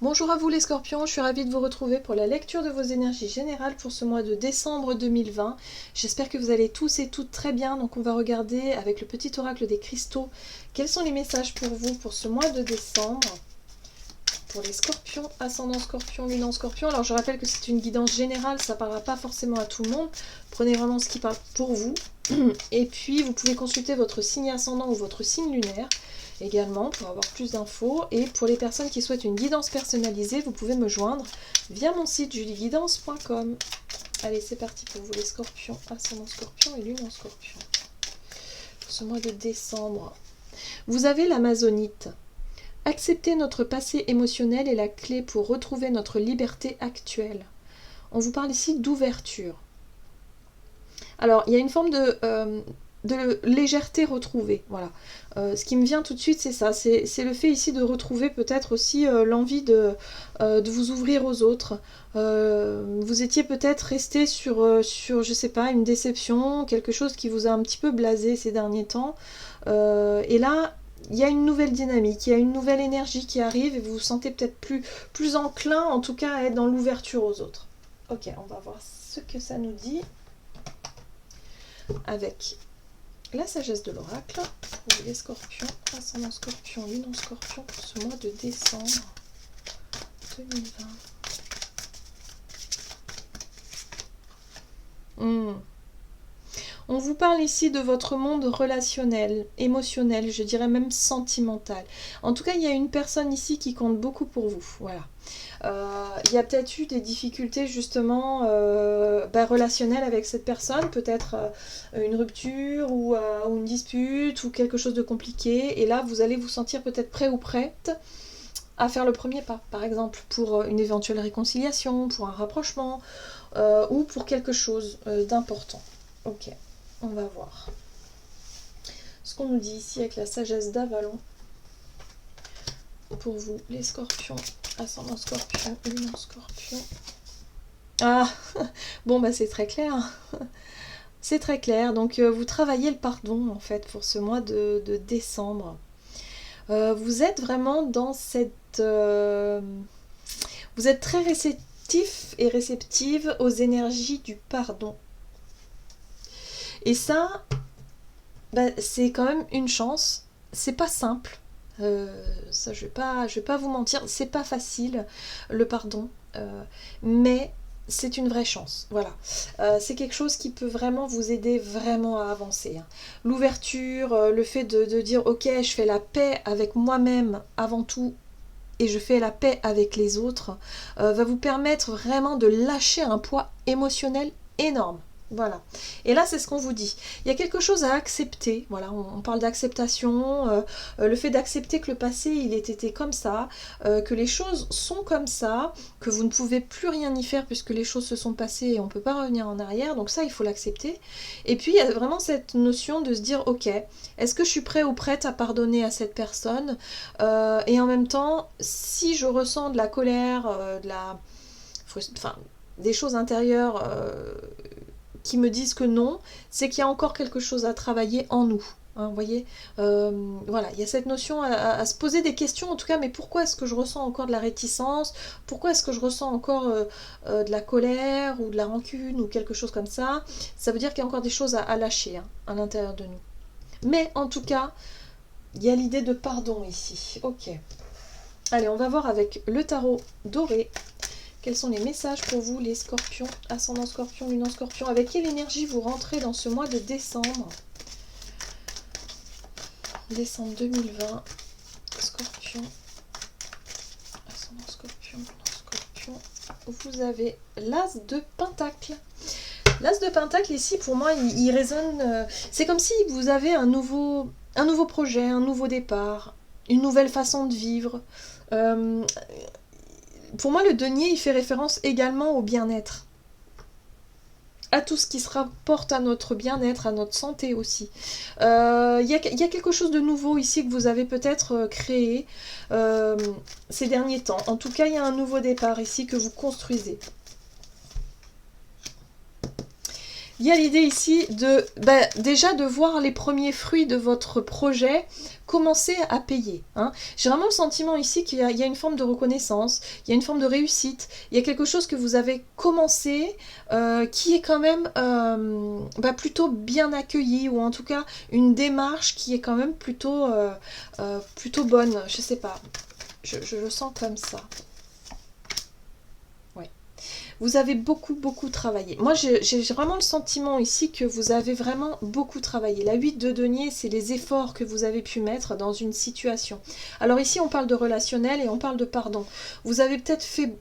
Bonjour à vous les scorpions, je suis ravie de vous retrouver pour la lecture de vos énergies générales pour ce mois de décembre 2020. J'espère que vous allez tous et toutes très bien, donc on va regarder avec le petit oracle des cristaux quels sont les messages pour vous pour ce mois de décembre. Pour les scorpions, ascendant scorpion, lune en scorpion. Alors je rappelle que c'est une guidance générale, ça ne parlera pas forcément à tout le monde. Prenez vraiment ce qui parle pour vous. Et puis vous pouvez consulter votre signe ascendant ou votre signe lunaire également pour avoir plus d'infos. Et pour les personnes qui souhaitent une guidance personnalisée, vous pouvez me joindre via mon site julieguidance.com. Allez, c'est parti pour vous les scorpions, ascendant scorpion et lune en scorpion. Pour ce mois de décembre, vous avez l'amazonite. Accepter notre passé émotionnel est la clé pour retrouver notre liberté actuelle. On vous parle ici d'ouverture. Alors, il y a une forme de légèreté retrouvée. Voilà. Ce qui me vient tout de suite, c'est ça. C'est le fait ici de retrouver peut-être aussi l'envie de vous ouvrir aux autres. Vous étiez peut-être resté sur, je sais pas, une déception, quelque chose qui vous a un petit peu blasé ces derniers temps. Et là, il y a une nouvelle dynamique, il y a une nouvelle énergie qui arrive et vous vous sentez peut-être plus enclin, en tout cas, à être dans l'ouverture aux autres. Ok, on va voir ce que ça nous dit avec la sagesse de l'oracle pour les scorpions, ascendant scorpion, lune en scorpion pour ce mois de décembre 2020. On vous parle ici de votre monde relationnel, émotionnel, je dirais même sentimental. En tout cas, il y a une personne ici qui compte beaucoup pour vous. Voilà. Il y a peut-être eu des difficultés justement relationnelles avec cette personne, peut-être une rupture ou une dispute ou quelque chose de compliqué. Et là, vous allez vous sentir peut-être prêt ou prête à faire le premier pas, par exemple, pour une éventuelle réconciliation, pour un rapprochement ou pour quelque chose d'important. Ok. On va voir ce qu'on nous dit ici avec la sagesse d'Avalon. Pour vous, les scorpions, ascendant scorpion, lune en scorpion. Ah, bon bah c'est très clair. C'est très clair. Donc vous travaillez le pardon en fait pour ce mois de décembre. Vous êtes vraiment dans cette... vous êtes très réceptif et réceptive aux énergies du pardon. Et ça, c'est quand même une chance. C'est pas simple. Ça, je vais pas vous mentir. C'est pas facile, le pardon. Mais c'est une vraie chance. Voilà. C'est quelque chose qui peut vraiment vous aider vraiment à avancer. Hein. L'ouverture, le fait de dire « Ok, je fais la paix avec moi-même avant tout. » Et je fais la paix avec les autres, va vous permettre vraiment de lâcher un poids émotionnel énorme. Voilà. Et là, c'est ce qu'on vous dit. Il y a quelque chose à accepter. Voilà, on parle d'acceptation, le fait d'accepter que le passé, il ait été comme ça, que les choses sont comme ça, que vous ne pouvez plus rien y faire puisque les choses se sont passées et on ne peut pas revenir en arrière. Donc ça, il faut l'accepter. Et puis, il y a vraiment cette notion de se dire, ok, est-ce que je suis prêt ou prête à pardonner à cette personne et en même temps, si je ressens de la colère, des choses intérieures qui me disent que non, c'est qu'il y a encore quelque chose à travailler en nous. Hein, vous voyez, voilà, il y a cette notion à se poser des questions en tout cas, mais pourquoi est-ce que je ressens encore de la réticence? Pourquoi est-ce que je ressens encore de la colère ou de la rancune ou quelque chose comme ça? Ça veut dire qu'il y a encore des choses à lâcher hein, à l'intérieur de nous. Mais en tout cas, il y a l'idée de pardon ici. Ok. Allez, on va voir avec le tarot doré. Quels sont les messages pour vous, les scorpions, ascendant scorpion, lune en scorpion? Avec quelle énergie vous rentrez dans ce mois de décembre? Décembre 2020. Scorpion, ascendant scorpion, lune en scorpion. Vous avez l'as de pentacle. L'as de pentacle ici, pour moi, il résonne... c'est comme si vous avez un nouveau projet, un nouveau départ, une nouvelle façon de vivre. Pour moi, le denier, il fait référence également au bien-être. À tout ce qui se rapporte à notre bien-être, à notre santé aussi. Il y a quelque chose de nouveau ici que vous avez peut-être créé ces derniers temps. En tout cas, il y a un nouveau départ ici que vous construisez. Il y a l'idée ici de déjà de voir les premiers fruits de votre projet commencer à payer. Hein. J'ai vraiment le sentiment ici qu'il y a une forme de reconnaissance, il y a une forme de réussite, il y a quelque chose que vous avez commencé qui est quand même plutôt bien accueilli, ou en tout cas une démarche qui est quand même plutôt bonne. Je sais pas, je le sens comme ça. Vous avez beaucoup travaillé. Moi, j'ai vraiment le sentiment ici que vous avez vraiment beaucoup travaillé. La 8 de denier, c'est les efforts que vous avez pu mettre dans une situation. Alors ici, on parle de relationnel et on parle de pardon. Vous avez peut-être fait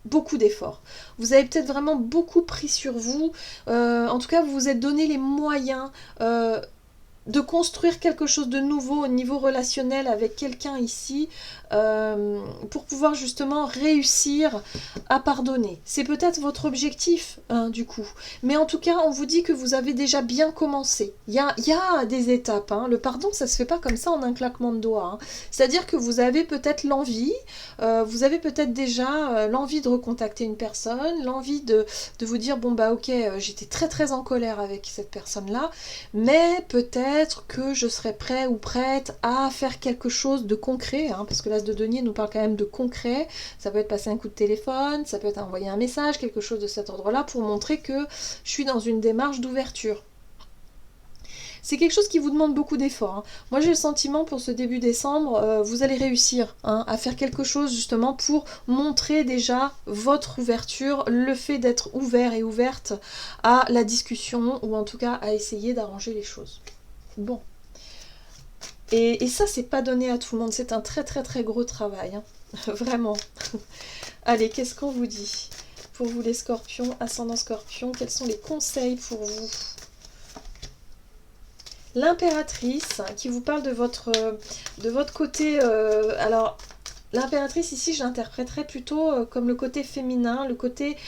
beaucoup d'efforts. Vous avez peut-être vraiment beaucoup pris sur vous. En tout cas, vous vous êtes donné les moyens de construire quelque chose de nouveau au niveau relationnel avec quelqu'un ici, pour pouvoir justement réussir à pardonner. C'est peut-être votre objectif, hein, du coup. Mais en tout cas, on vous dit que vous avez déjà bien commencé. Il y a des étapes. Hein. Le pardon, ça se fait pas comme ça en un claquement de doigts. Hein. C'est-à-dire que vous avez peut-être l'envie, vous avez peut-être déjà l'envie de recontacter une personne, l'envie de vous dire, bon bah ok, j'étais très en colère avec cette personne-là, mais peut-être que je serais prêt ou prête à faire quelque chose de concret, hein, parce que l'As de denier nous parle quand même de concret. Ça peut être passer un coup de téléphone, ça peut être envoyer un message, quelque chose de cet ordre-là, pour montrer que je suis dans une démarche d'ouverture. C'est quelque chose qui vous demande beaucoup d'efforts. Hein. Moi, j'ai le sentiment pour ce début décembre, vous allez réussir à faire quelque chose justement pour montrer déjà votre ouverture, le fait d'être ouvert et ouverte à la discussion, ou en tout cas à essayer d'arranger les choses. Bon. Et ça, c'est pas donné à tout le monde. C'est un très gros travail. Hein. Vraiment. Allez, qu'est-ce qu'on vous dit? Pour vous les scorpions, ascendant scorpion, quels sont les conseils pour vous? L'impératrice qui vous parle de votre côté. Alors, l'impératrice ici, je l'interpréterais plutôt comme le côté féminin, le côté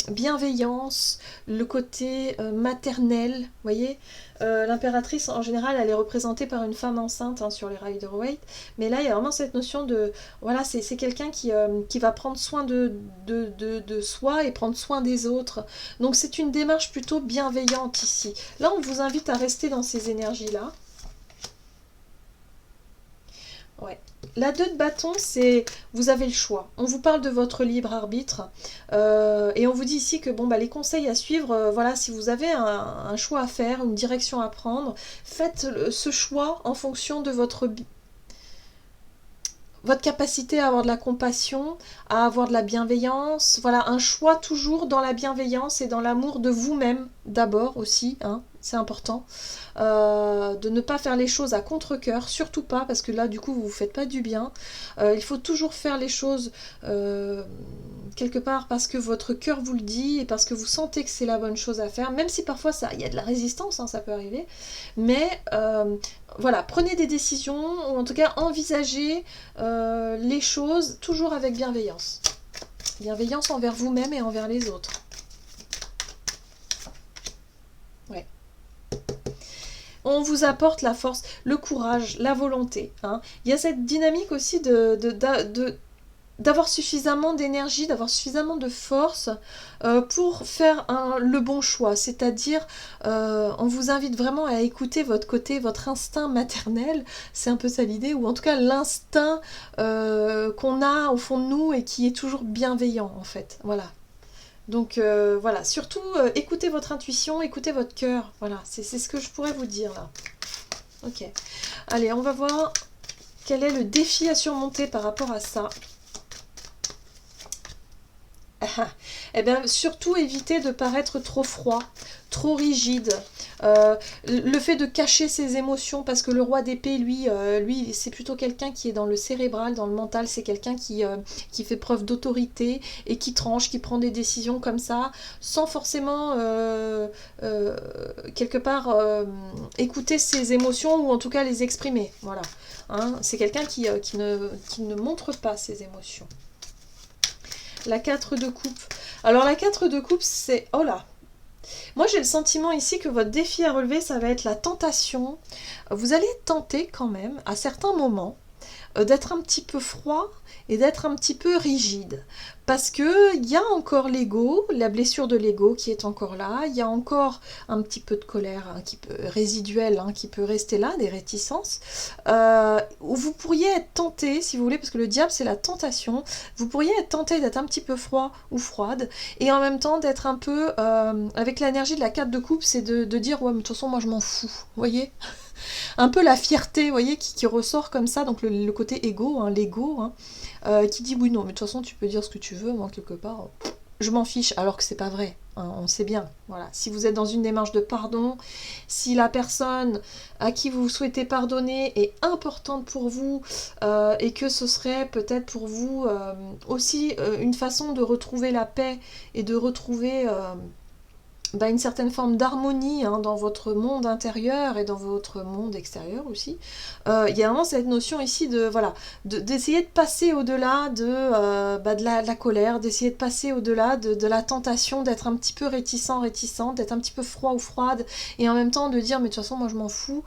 bienveillance, le côté maternel, vous voyez. L'impératrice, en général, elle est représentée par une femme enceinte, hein, sur les Rider-Waite, mais là, il y a vraiment cette notion de... Voilà, c'est quelqu'un qui va prendre soin de soi et prendre soin des autres. Donc, c'est une démarche plutôt bienveillante ici. Là, on vous invite à rester dans ces énergies-là. Ouais. La 2 de bâton, c'est vous avez le choix. On vous parle de votre libre arbitre et on vous dit ici que bon, les conseils à suivre, voilà, si vous avez un choix à faire, une direction à prendre, faites ce choix en fonction de votre capacité à avoir de la compassion, à avoir de la bienveillance. Voilà, un choix toujours dans la bienveillance et dans l'amour de vous-même d'abord aussi, hein, c'est important. De ne pas faire les choses à contre-cœur, surtout pas, parce que là du coup vous vous faites pas du bien. Il faut toujours faire les choses quelque part parce que votre cœur vous le dit et parce que vous sentez que c'est la bonne chose à faire, même si parfois il y a de la résistance, hein, ça peut arriver, mais voilà, prenez des décisions, ou en tout cas envisagez les choses toujours avec bienveillance. Bienveillance envers vous-même et envers les autres. Ouais. On vous apporte la force, le courage, la volonté. Hein. Il y a cette dynamique aussi d'avoir suffisamment d'énergie, d'avoir suffisamment de force pour faire le bon choix. C'est-à-dire, on vous invite vraiment à écouter votre côté, votre instinct maternel. C'est un peu ça l'idée, ou en tout cas l'instinct qu'on a au fond de nous et qui est toujours bienveillant, en fait. Voilà. Donc voilà, surtout écoutez votre intuition, écoutez votre cœur. Voilà, c'est ce que je pourrais vous dire là. Ok. Allez, on va voir quel est le défi à surmonter par rapport à ça. Eh bien, surtout éviter de paraître trop froid, trop rigide. Le fait de cacher ses émotions, parce que le roi d'épée, lui c'est plutôt quelqu'un qui est dans le cérébral, dans le mental. C'est quelqu'un qui fait preuve d'autorité et qui tranche, qui prend des décisions comme ça, sans forcément quelque part écouter ses émotions, ou en tout cas les exprimer. Voilà. Hein, c'est quelqu'un qui ne montre pas ses émotions. La 4 de coupe. Alors la 4 de coupe, c'est... Oh là! Moi j'ai le sentiment ici que votre défi à relever, ça va être la tentation. Vous allez être tenté quand même, à certains moments, d'être un petit peu froid et d'être un petit peu rigide. Parce que il y a encore l'ego, la blessure de l'ego qui est encore là, il y a encore un petit peu de colère qui peut, résiduelle, qui peut rester là, des réticences. Où vous pourriez être tenté, si vous voulez, parce que le diable c'est la tentation, vous pourriez être tenté d'être un petit peu froid ou froide, et en même temps d'être un peu, avec l'énergie de la 4 de coupe, c'est de dire ouais mais de toute façon moi je m'en fous, vous voyez, un peu la fierté, vous voyez, qui ressort comme ça, donc le côté égo, l'ego, qui dit oui non mais de toute façon tu peux dire ce que tu veux, moi quelque part je m'en fiche, alors que c'est pas vrai, on sait bien, voilà. Si vous êtes dans une démarche de pardon, si la personne à qui vous souhaitez pardonner est importante pour vous, et que ce serait peut-être pour vous aussi une façon de retrouver la paix et de retrouver une certaine forme d'harmonie dans votre monde intérieur et dans votre monde extérieur aussi. Il y a vraiment cette notion ici de voilà, d'essayer de passer au-delà de la colère, d'essayer de passer au-delà de la tentation d'être un petit peu réticente, d'être un petit peu froid ou froide, et en même temps de dire mais de toute façon moi je m'en fous.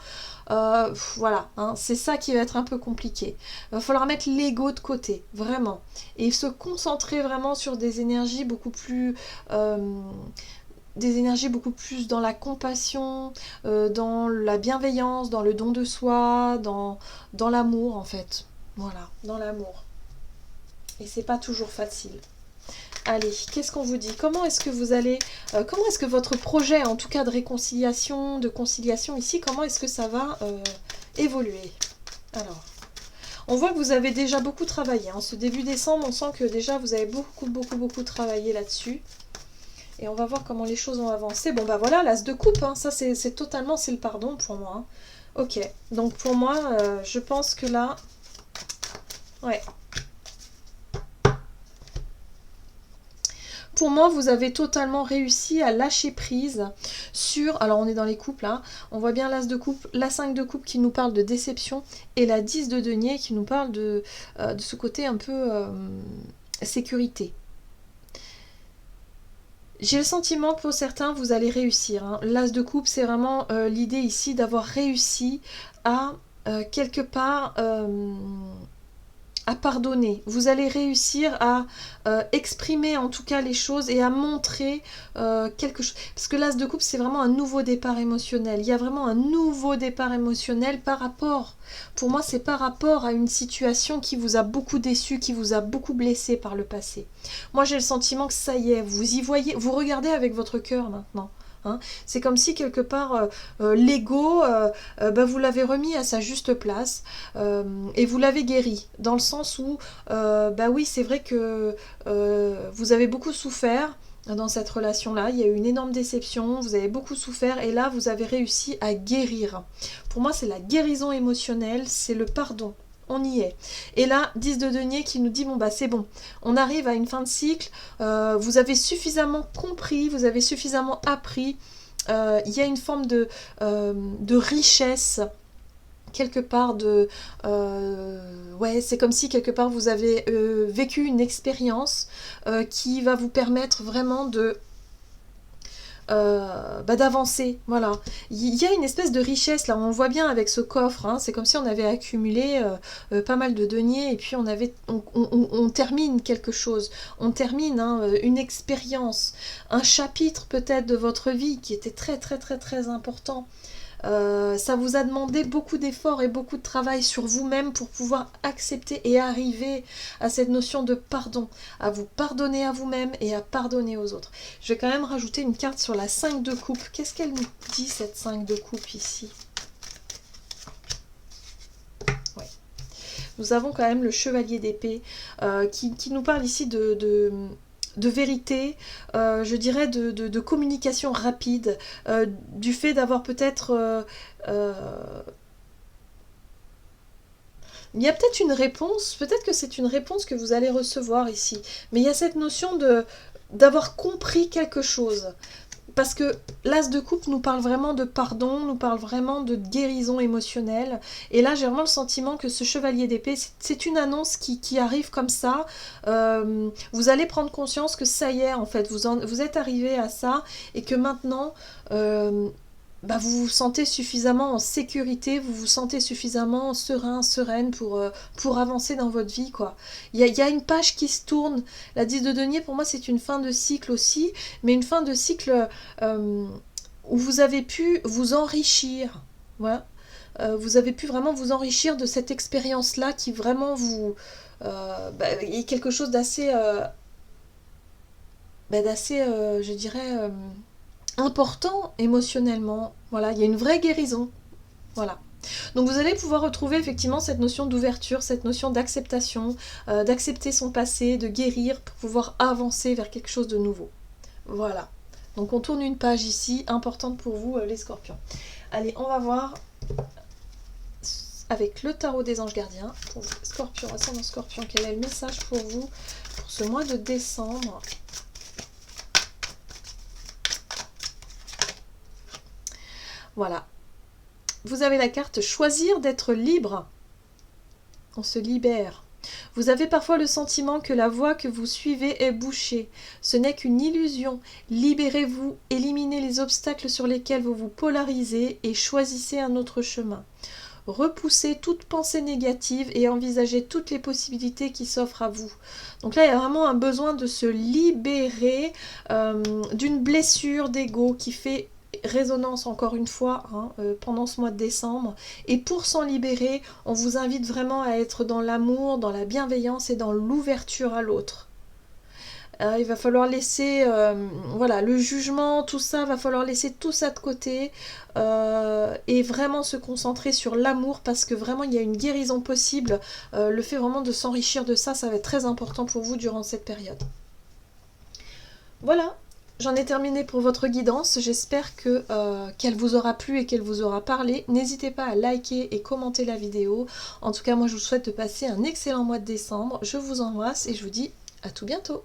Voilà, c'est ça qui va être un peu compliqué. Il va falloir mettre l'ego de côté, vraiment, et se concentrer vraiment sur des énergies beaucoup plus dans la compassion, dans la bienveillance, dans le don de soi, dans l'amour en fait. Voilà, dans l'amour. Et c'est pas toujours facile. Allez, qu'est-ce qu'on vous dit? Comment est-ce que vous allez... comment est-ce que votre projet, en tout cas de réconciliation, de conciliation ici, comment est-ce que ça va évoluer? Alors, on voit que vous avez déjà beaucoup travaillé. Ce début décembre, on sent que déjà vous avez beaucoup travaillé là-dessus. Et on va voir comment les choses ont avancé. Bon, voilà, l'as de coupe, ça c'est totalement, c'est le pardon pour moi. Ok, donc pour moi, je pense que là... Ouais. Pour moi, vous avez totalement réussi à lâcher prise sur... Alors, on est dans les coupes, là. On voit bien l'as de coupe, la 5 de coupe qui nous parle de déception, et la 10 de denier qui nous parle de ce côté un peu sécurité. J'ai le sentiment que pour certains, vous allez réussir. L'as de coupe, c'est vraiment l'idée ici d'avoir réussi à, quelque part, à pardonner. Vous allez réussir à exprimer en tout cas les choses et à montrer quelque chose. Parce que l'as de coupe, c'est vraiment un nouveau départ émotionnel. Il y a vraiment un nouveau départ émotionnel par rapport... Pour moi, c'est par rapport à une situation qui vous a beaucoup déçu, qui vous a beaucoup blessé par le passé. Moi, j'ai le sentiment que ça y est, vous y voyez, vous regardez avec votre cœur maintenant. C'est comme si quelque part l'ego, vous l'avez remis à sa juste place et vous l'avez guéri, dans le sens où, oui, c'est vrai que vous avez beaucoup souffert dans cette relation-là, il y a eu une énorme déception, vous avez beaucoup souffert et là vous avez réussi à guérir. Pour moi, c'est la guérison émotionnelle, c'est le pardon. On y est. Et là, 10 de denier qui nous dit, c'est bon, on arrive à une fin de cycle, vous avez suffisamment compris, vous avez suffisamment appris, il y a une forme de richesse, quelque part c'est comme si quelque part vous avez vécu une expérience qui va vous permettre vraiment d'avancer, voilà. Il y a une espèce de richesse là, on le voit bien avec ce coffre, c'est comme si on avait accumulé pas mal de deniers et puis on termine quelque chose, on termine une expérience, un chapitre peut-être de votre vie qui était très important. Ça vous a demandé beaucoup d'efforts et beaucoup de travail sur vous-même pour pouvoir accepter et arriver à cette notion de pardon, à vous pardonner à vous-même et à pardonner aux autres. Je vais quand même rajouter une carte sur la 5 de coupe. Qu'est-ce qu'elle nous dit, cette 5 de coupe ici? Ouais. Nous avons quand même le chevalier d'épée qui nous parle ici de vérité, je dirais de communication rapide, du fait d'avoir peut-être... il y a peut-être une réponse, peut-être que c'est une réponse que vous allez recevoir ici, mais il y a cette notion d'avoir compris quelque chose. Parce que l'as de coupe nous parle vraiment de pardon, nous parle vraiment de guérison émotionnelle. Et là, j'ai vraiment le sentiment que ce chevalier d'épée, c'est une annonce qui arrive comme ça. Vous allez prendre conscience que ça y est, en fait, vous êtes arrivé à ça et que maintenant, vous vous sentez suffisamment en sécurité, vous vous sentez suffisamment serein, sereine pour avancer dans votre vie, quoi. Il y a une page qui se tourne. La 10 de denier, pour moi, c'est une fin de cycle aussi, mais une fin de cycle où vous avez pu vous enrichir. Voilà. Vous avez pu vraiment vous enrichir de cette expérience-là qui vraiment vous... est quelque chose d'assez... je dirais... important émotionnellement. Voilà, il y a une vraie guérison. Voilà. Donc vous allez pouvoir retrouver effectivement cette notion d'ouverture, cette notion d'acceptation, d'accepter son passé, de guérir pour pouvoir avancer vers quelque chose de nouveau. Voilà. Donc on tourne une page ici, importante pour vous les scorpions. Allez, on va voir avec le tarot des anges gardiens, pour scorpion, ascendant scorpion, quel est le message pour vous pour ce mois de décembre. Voilà. Vous avez la carte choisir d'être libre. On se libère. Vous avez parfois le sentiment que la voie que vous suivez est bouchée. Ce n'est qu'une illusion. Libérez-vous, éliminez les obstacles sur lesquels vous vous polarisez et choisissez un autre chemin. Repoussez toute pensée négative et envisagez toutes les possibilités qui s'offrent à vous. Donc là, il y a vraiment un besoin de se libérer d'une blessure d'ego qui fait résonance encore une fois pendant ce mois de décembre, et pour s'en libérer on vous invite vraiment à être dans l'amour, dans la bienveillance et dans l'ouverture à l'autre. Il va falloir laisser voilà, le jugement, tout ça, va falloir laisser tout ça de côté et vraiment se concentrer sur l'amour, parce que vraiment il y a une guérison possible. Le fait vraiment de s'enrichir de ça, ça va être très important pour vous durant cette période. Voilà. J'en ai terminé pour votre guidance, j'espère qu'elle vous aura plu et qu'elle vous aura parlé. N'hésitez pas à liker et commenter la vidéo. En tout cas, moi je vous souhaite de passer un excellent mois de décembre. Je vous embrasse et je vous dis à tout bientôt.